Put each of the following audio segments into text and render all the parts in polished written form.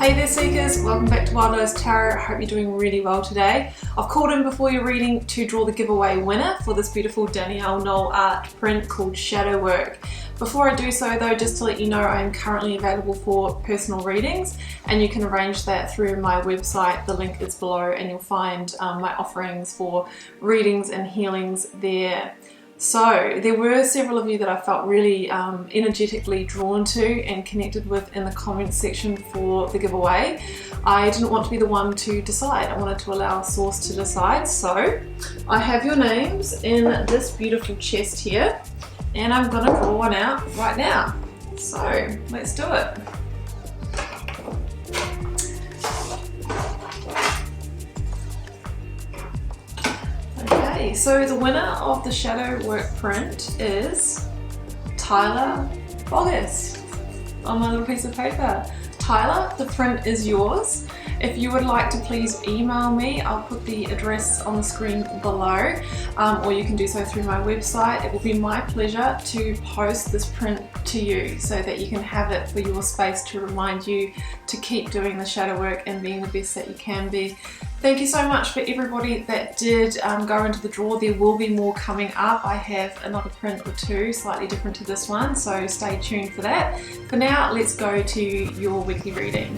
Hey there Seekers, welcome back to Wild Lotus Tarot. I hope you're doing really well today. I've called in before your reading to draw the giveaway winner for this beautiful Danielle Knoll art print called Shadow Work. Before I do so though, just to let you know, I am currently available for personal readings and you can arrange that through my website. The link is below and you'll find my offerings for readings and healings there. So there were several of you that I felt really energetically drawn to and connected with in the comments section for the giveaway. I didn't want to be the one to decide. I wanted to allow Source to decide. So I have your names in this beautiful chest here and I'm going to draw one out right now. So let's do it. Okay, so the winner of the Shadow Work print is Tyler Bogus on my little piece of paper. Tyler, the print is yours. If you would like to please email me, I'll put the address on the screen below, or you can do so through my website. It will be my pleasure to post this print to you so that you can have it for your space to remind you to keep doing the shadow work and being the best that you can be. Thank you so much for everybody that did go into the draw. There will be more coming up. I have another print or two slightly different to this one, so stay tuned for that. For now, let's go to your weekly reading.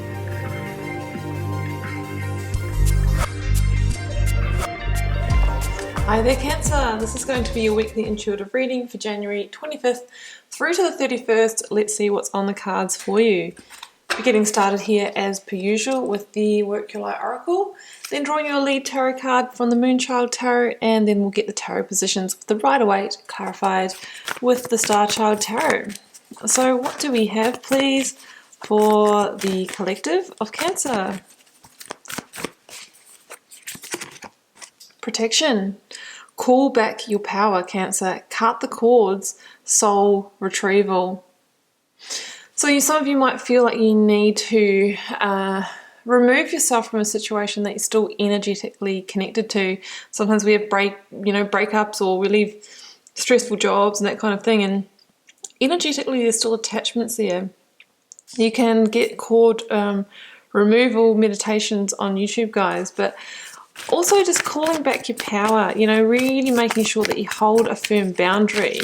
Hi there Cancer, this is going to be your weekly intuitive reading for January 25th through to the 31st. Let's see what's on the cards for you. We're getting started here as per usual with the Work Your Light Oracle, then drawing your lead tarot card from the Moonchild Tarot, and then we'll get the tarot positions with the Rider-Waite clarified with the Starchild Tarot. So what do we have please for the collective of Cancer? Protection. Call back your power, Cancer. Cut the cords. Soul retrieval. So some of you might feel like you need to remove yourself from a situation that you're still energetically connected to. Sometimes we have breakups, or we leave stressful jobs and that kind of thing, and energetically there's still attachments there. You can get cord removal meditations on YouTube, guys, but also just calling back your power, really making sure that you hold a firm boundary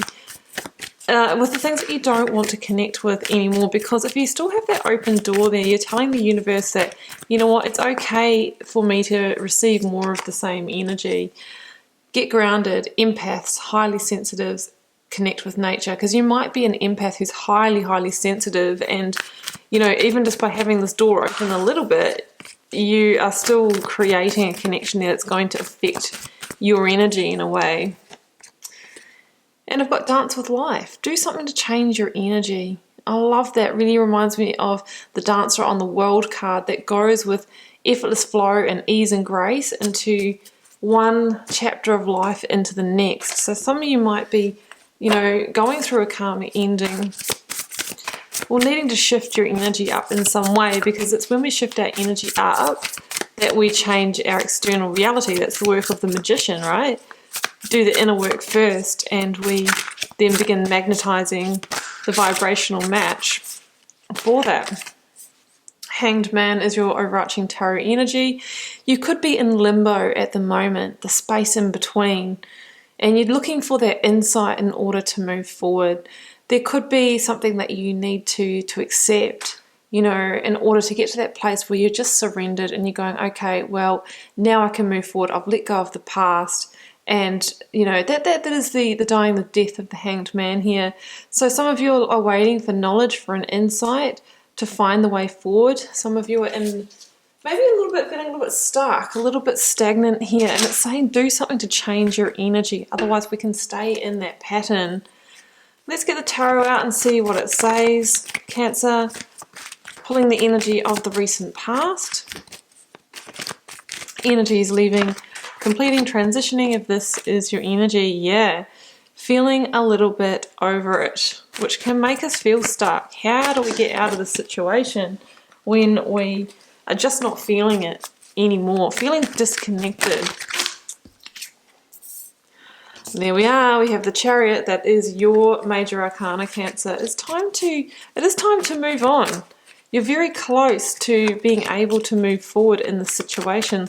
with the things that you don't want to connect with anymore, because if you still have that open door there, you're telling the universe that, you know what, it's okay for me to receive more of the same energy. Get grounded. Empaths, highly sensitives, connect with nature, because you might be an empath who's highly sensitive, and even just by having this door open a little bit, you are still creating a connection there that's going to affect your energy in a way. And I've got Dance with Life. Do something to change your energy. I love that. Really reminds me of the Dancer on the World card that goes with effortless flow and ease and grace into one chapter of life into the next. So some of you might be, going through a karmic ending, or needing to shift your energy up in some way, because it's when we shift our energy up that we change our external reality. That's the work of the magician, right? Do the inner work first, and we then begin magnetizing the vibrational match for that. Hanged Man is your overarching tarot energy. You could be in limbo at the moment, the space in between, and you're looking for that insight in order to move forward. There could be something that you need to accept, in order to get to that place where you're just surrendered and you're going, okay, well, now I can move forward. I've let go of the past. And, that is the dying, the death of the Hanged Man here. So some of you are waiting for knowledge, for an insight to find the way forward. Some of you are in maybe feeling a little bit stuck, a little bit stagnant here. And it's saying do something to change your energy. Otherwise we can stay in that pattern. Let's get the tarot out and see what it says. Cancer, pulling the energy of the recent past. Energy is leaving, completing, transitioning, if this is your energy, yeah. Feeling a little bit over it, which can make us feel stuck. How do we get out of the situation when we are just not feeling it anymore, feeling disconnected? There we are, we have the Chariot. That is your major arcana, Cancer. It is time to move on. You're very close to being able to move forward in this situation.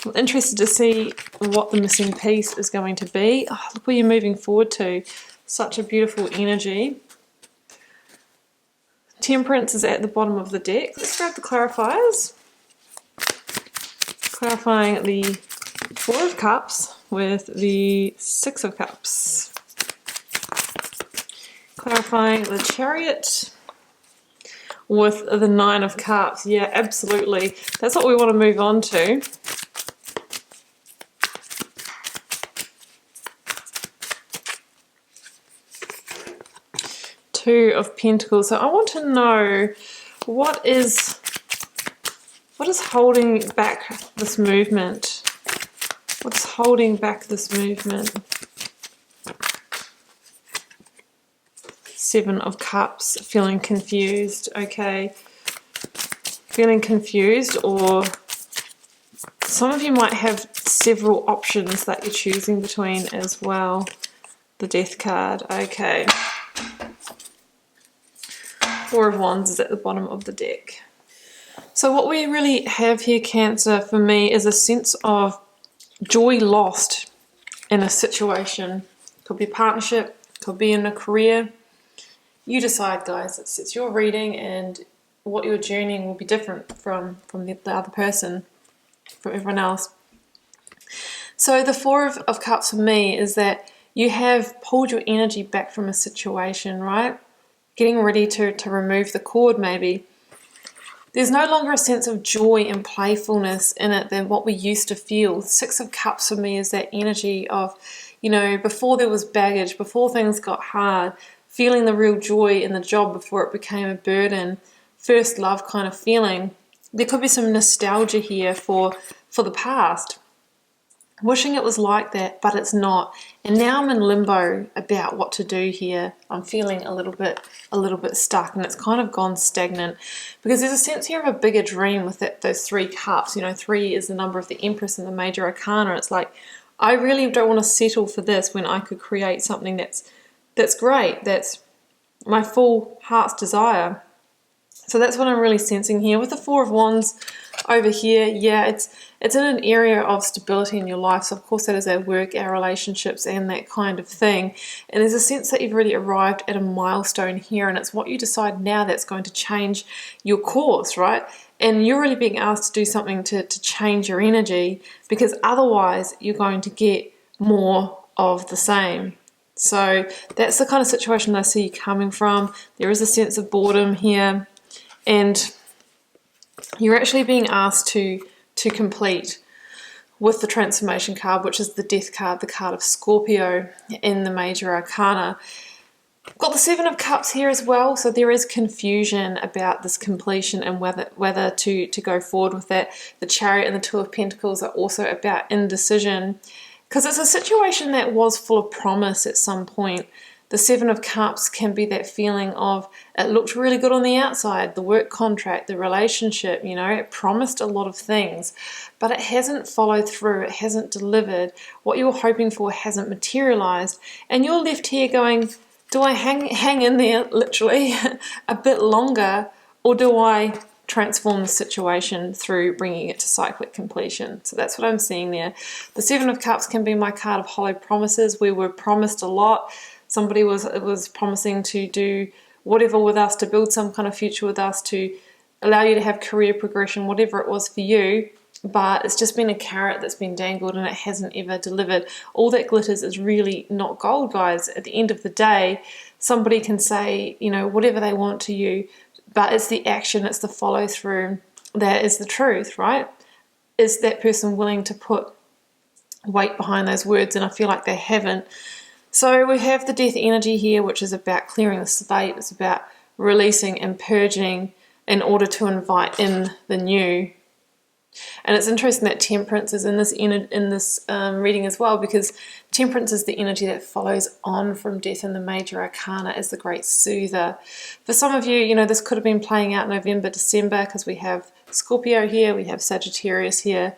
I'm interested to see what the missing piece is going to be. Oh, look where you're moving forward to. Such a beautiful energy. Temperance is at the bottom of the deck. Let's grab the clarifiers. Clarifying the Four of Cups with the Six of Cups. Clarifying the Chariot with the Nine of Cups. Yeah, absolutely. That's what we want to move on to. Two of Pentacles. So I want to know what is holding back this movement. What's holding back this movement? Seven of Cups, feeling confused. Okay. Feeling confused, or some of you might have several options that you're choosing between as well. The Death card. Okay. Four of Wands is at the bottom of the deck. So what we really have here, Cancer, for me is a sense of joy lost in a situation. Could be a partnership, could be in a career. You decide, guys. It's your reading, and what you're journeying will be different from the other person, from everyone else. So the Four of Cups for me is that you have pulled your energy back from a situation, right? Getting ready to remove the cord maybe. There's no longer a sense of joy and playfulness in it than what we used to feel. Six of Cups for me is that energy of, you know, before there was baggage, before things got hard, feeling the real joy in the job before it became a burden, first love kind of feeling. There could be some nostalgia here for the past. Wishing it was like that, but it's not. And now I'm in limbo about what to do here. I'm feeling a little bit stuck, and it's kind of gone stagnant, because there's a sense here of a bigger dream with those three cups. You know, 3 is the number of the Empress and the Major Arcana. It's like, I really don't want to settle for this when I could create something that's great, that's my full heart's desire. So that's what I'm really sensing here. With the Four of Wands over here, yeah, it's in an area of stability in your life. So of course that is our work, our relationships, and that kind of thing. And there's a sense that you've really arrived at a milestone here, and it's what you decide now that's going to change your course, right? And you're really being asked to do something to change your energy, because otherwise you're going to get more of the same. So that's the kind of situation that I see you coming from. There is a sense of boredom here, and you're actually being asked to complete with the transformation card, which is the Death card, the card of Scorpio in the Major Arcana. Got the Seven of Cups here as well, so there is confusion about this completion and whether to go forward with that. The Chariot and the Two of Pentacles are also about indecision, because it's a situation that was full of promise at some point. The Seven of Cups can be that feeling of, it looked really good on the outside, the work contract, the relationship, you know, it promised a lot of things, but it hasn't followed through, it hasn't delivered. What you were hoping for hasn't materialized, and you're left here going, do I hang in there literally a bit longer, or do I transform the situation through bringing it to cyclic completion? So that's what I'm seeing there. The Seven of Cups can be my card of hollow promises. We were promised a lot. Somebody was promising to do whatever with us, to build some kind of future with us, to allow you to have career progression, whatever it was for you. But it's just been a carrot that's been dangled, and it hasn't ever delivered. All that glitters is really not gold, guys. At the end of the day, somebody can say, you know, whatever they want to you, but it's the action, it's the follow through that is the truth, right? Is that person willing to put weight behind those words? And I feel like they haven't. So we have the Death energy here, which is about clearing the slate. It's about releasing and purging in order to invite in the new. And it's interesting that Temperance is in this reading as well, because Temperance is the energy that follows on from Death in the Major Arcana as the great soother. For some of you, you know, this could have been playing out November, December, because we have Scorpio here, we have Sagittarius here.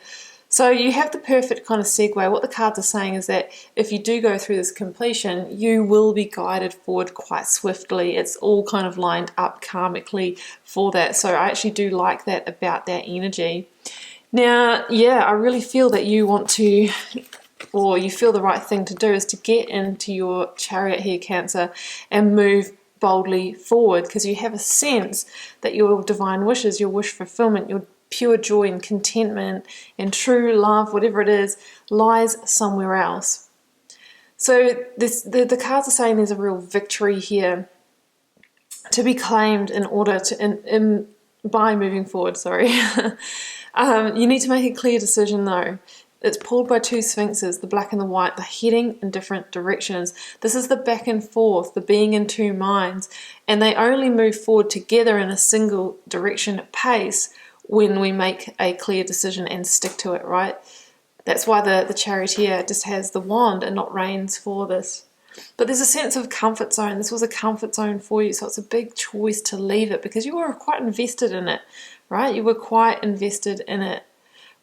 So you have the perfect kind of segue. What the cards are saying is that if you do go through this completion, you will be guided forward quite swiftly. It's all kind of lined up karmically for that. So I actually do like that about that energy. Now, yeah, I really feel that you want to, or you feel the right thing to do is to get into your chariot here, Cancer, and move boldly forward, because you have a sense that your divine wishes, your wish fulfillment, your pure joy and contentment and true love, whatever it is, lies somewhere else. So the cards are saying there's a real victory here to be claimed in order to, by moving forward, sorry. You need to make a clear decision though. It's pulled by two sphinxes, the black and the white. They're heading in different directions. This is the back and forth, the being in two minds, and they only move forward together in a single direction pace when we make a clear decision and stick to it, right? That's why the charioteer just has the wand and not reins for this. But there's a sense of comfort zone. This was a comfort zone for you, so it's a big choice to leave it because you were quite invested in it, right? You were quite invested in it.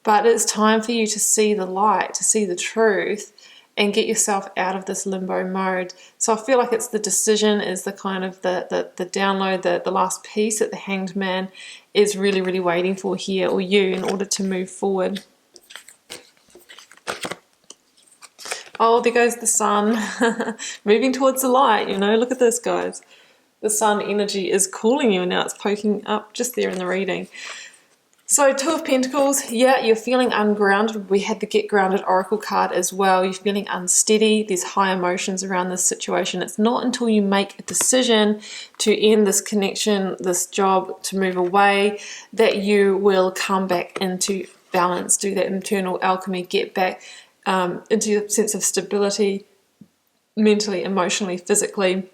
But it's time for you to see the light, to see the truth, and get yourself out of this limbo mode. So I feel like it's the decision is the kind of the download, the last piece that the Hanged Man is really, really waiting for here, or you, in order to move forward. Oh, there goes the sun, moving towards the light, you know, look at this, guys. The sun energy is calling you, and now it's poking up just there in the reading. So Two of Pentacles, yeah, you're feeling ungrounded. We had the Get Grounded Oracle card as well. You're feeling unsteady. There's high emotions around this situation. It's not until you make a decision to end this connection, this job, to move away, that you will come back into balance, do that internal alchemy, get back into a sense of stability, mentally, emotionally, physically.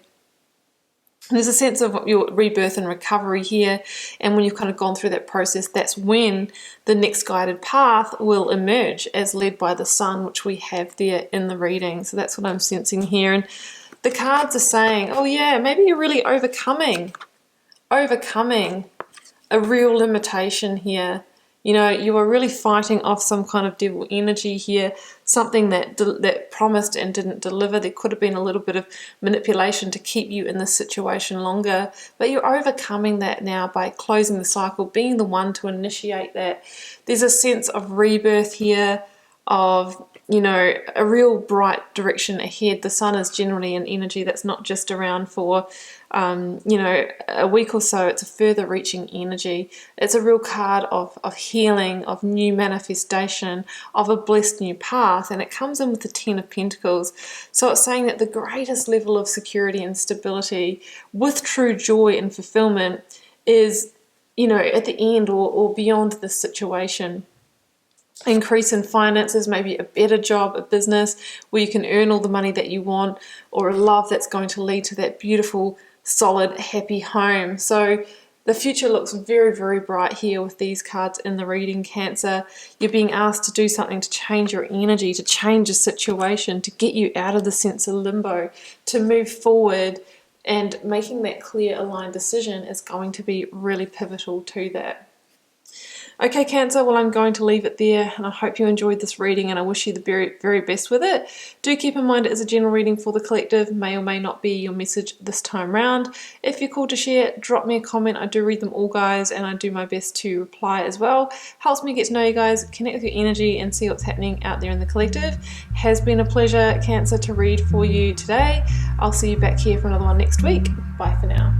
There's a sense of your rebirth and recovery here, and when you've kind of gone through that process, that's when the next guided path will emerge as led by the sun, which we have there in the reading. So that's what I'm sensing here. And the cards are saying, oh yeah, maybe you're really overcoming a real limitation here. You know, you are really fighting off some kind of devil energy here, something that promised and didn't deliver. There could have been a little bit of manipulation to keep you in this situation longer, but you're overcoming that now by closing the cycle, being the one to initiate that. There's a sense of rebirth here, of, you know, a real bright direction ahead. The sun is generally an energy that's not just around for you know, a week or so. It's a further reaching energy. It's a real card of healing, of new manifestation, of a blessed new path, and it comes in with the Ten of Pentacles. So it's saying that the greatest level of security and stability with true joy and fulfillment is, you know, at the end or beyond this situation. Increase in finances, maybe a better job, a business where you can earn all the money that you want, or a love that's going to lead to that beautiful, solid, happy home. So the future looks very, very bright here with these cards in the reading, Cancer. You're being asked to do something to change your energy, to change a situation, to get you out of the sense of limbo, to move forward, and making that clear, aligned decision is going to be really pivotal to that. Okay, Cancer, well, I'm going to leave it there, and I hope you enjoyed this reading, and I wish you the very, very best with it. Do keep in mind it is a general reading for the collective, may or may not be your message this time round. If you're called to share, drop me a comment. I do read them all, guys, and I do my best to reply as well. Helps me get to know you guys, connect with your energy, and see what's happening out there in the collective. Has been a pleasure, Cancer, to read for you today. I'll see you back here for another one next week. Bye for now.